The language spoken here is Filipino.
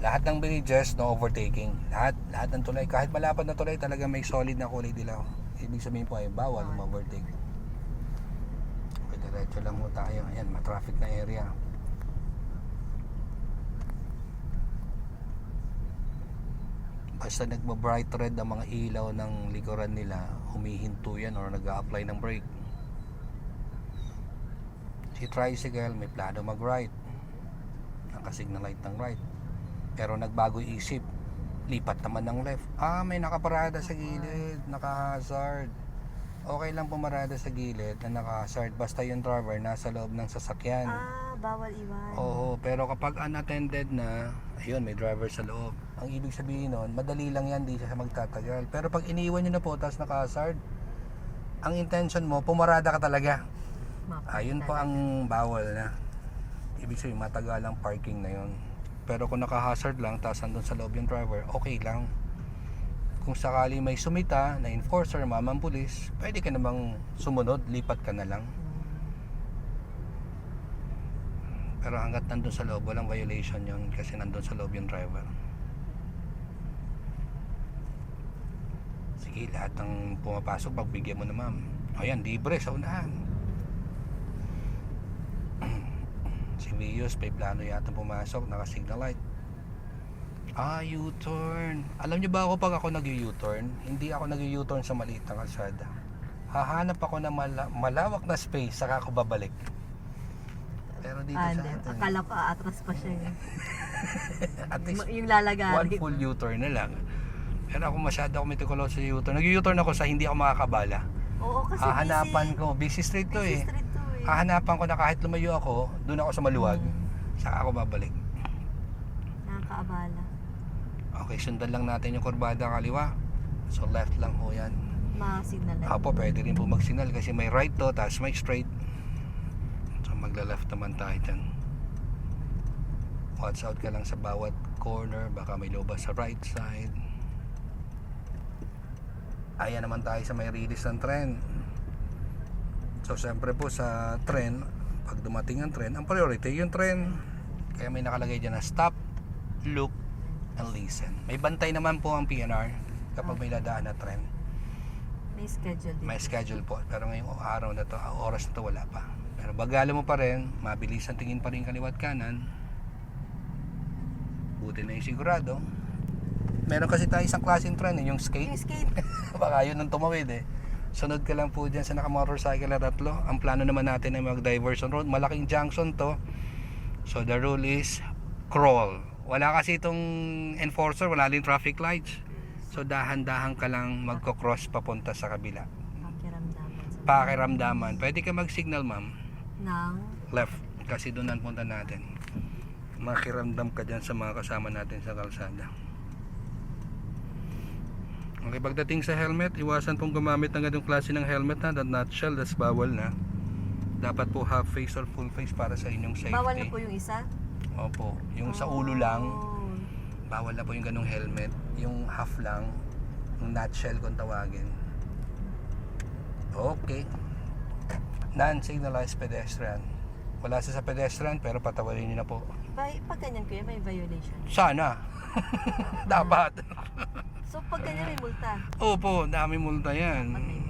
Lahat ng bridges, no overtaking. Lahat ng tulay, kahit malapad na tulay, talaga may solid na kulay dilaw. Ibig sabihin po ay bawal ma-overtake. Okay, diretso lang mo tayo. Ayan, ma-traffic na area. Basta nagba-bright red ang mga ilaw ng likuran nila, humihinto yan or nag-a-apply ng brake. Si tricycle, may plano mag-right. Nakasignal light ng right. Pero nagbago isip, lipat naman ng left. May nakaparada sa gilid, naka-hazard. Okay lang pumarada sa gilid na naka-hazard basta yung driver nasa loob ng sasakyan. Bawal iwan. Oo, pero kapag unattended na, ayun, may driver sa loob. Ang ibig sabihin nun, madali lang yan, di siya magtatagal. Pero pag iniwan nyo na po, tapos naka-hazard, ang intention mo, pumarada ka talaga. Ayun po ang bawal na. Ibig sabihin, matagal ang parking na yun. Pero kung naka-hazard lang, tapos andun sa loob yung driver, okay lang. Kung sakali may sumita na enforcer, mamang pulis, pwede ka namang sumunod, lipat ka na lang. Pero hanggat nandun sa loob, walang violation yun kasi nandun sa loob yung driver. Sige, lahat ng pumapasok, pagbigyan mo na ma'am. Ayan, libre sa unahan. Si Vios, may plano yata pumasok, naka-signal light. U-turn. Alam nyo ba ako pag ako nag-u-turn, hindi ako nag-u-turn sa maliit na kalsada. Hahanap ako ng malawak na space, saka ako babalik. Pero dito sa atin, akala ko atras pa siya yun. at least Yung lalagarin. one full U-turn na lang. Pero ako masyado ako meticulous sa U-turn. Nag-u-turn ako sa hindi ako makakabala. Oo, kasi Hahanapan ko, busy street to eh. busy street to eh. Hahanapan ko na kahit lumayo ako, doon ako sa maluwag. Saka ako babalik. Nakakaabala. Okay, sundan lang natin yung kurbada kaliwa. So left lang ho yan. Signal light. Apo, pwede rin po mag-signal kasi may right to, tapos may straight. So magla-left naman tayo dyan. Watch out ka lang sa bawat corner, baka may lobas sa right side. Ayan naman tayo sa may release ng tren. So siyempre po sa tren, pag dumating ang tren, ang priority yung tren. Kaya may nakalagay dyan na stop, look, and listen. May bantay naman po ang PNR kapag may dadaan na tren. May schedule din. May schedule po. Pero ngayong araw na to, oras na to, wala pa. Pero bagala mo pa rin, mabilis ang tingin pa rin kaliwat kanan. Buti na yung sigurado. Meron kasi tayo isang klaseng tren, yung skate. Yung skate. Baka yun ang tumawid eh. Sunod ka lang po dyan sa naka-motorcycle na tatlo. Ang plano naman natin ay mag-diversion road. Malaking junction to. So the rule is crawl. Wala kasi itong enforcer, wala din traffic lights. So dahan-dahan ka lang magko-cross papunta sa kabila. Pakiramdaman. Pakiramdaman. Pwede ka mag-signal ma'am. Nang Left. Kasi doon ang punta natin. Makiramdam ka dyan sa mga kasama natin sa kalsada. Okay, pagdating sa helmet, iwasan pong gumamit ng ganung klase ng helmet na nutshell, that's bawal na. Dapat po half face or full face para sa inyong safety. bawal na po yung isa? Opo, yung sa ulo lang, bawal na po yung ganung helmet. Yung half lang, yung nutshell kung tawagin. Okay. Non-signalized pedestrian. Wala sa pedestrian pero patawarin niyo na po. Pag ganyan kuya, may violation. Sana. Dapat. So pag ganyan may multa. Opo, dami multa yan. Dapat may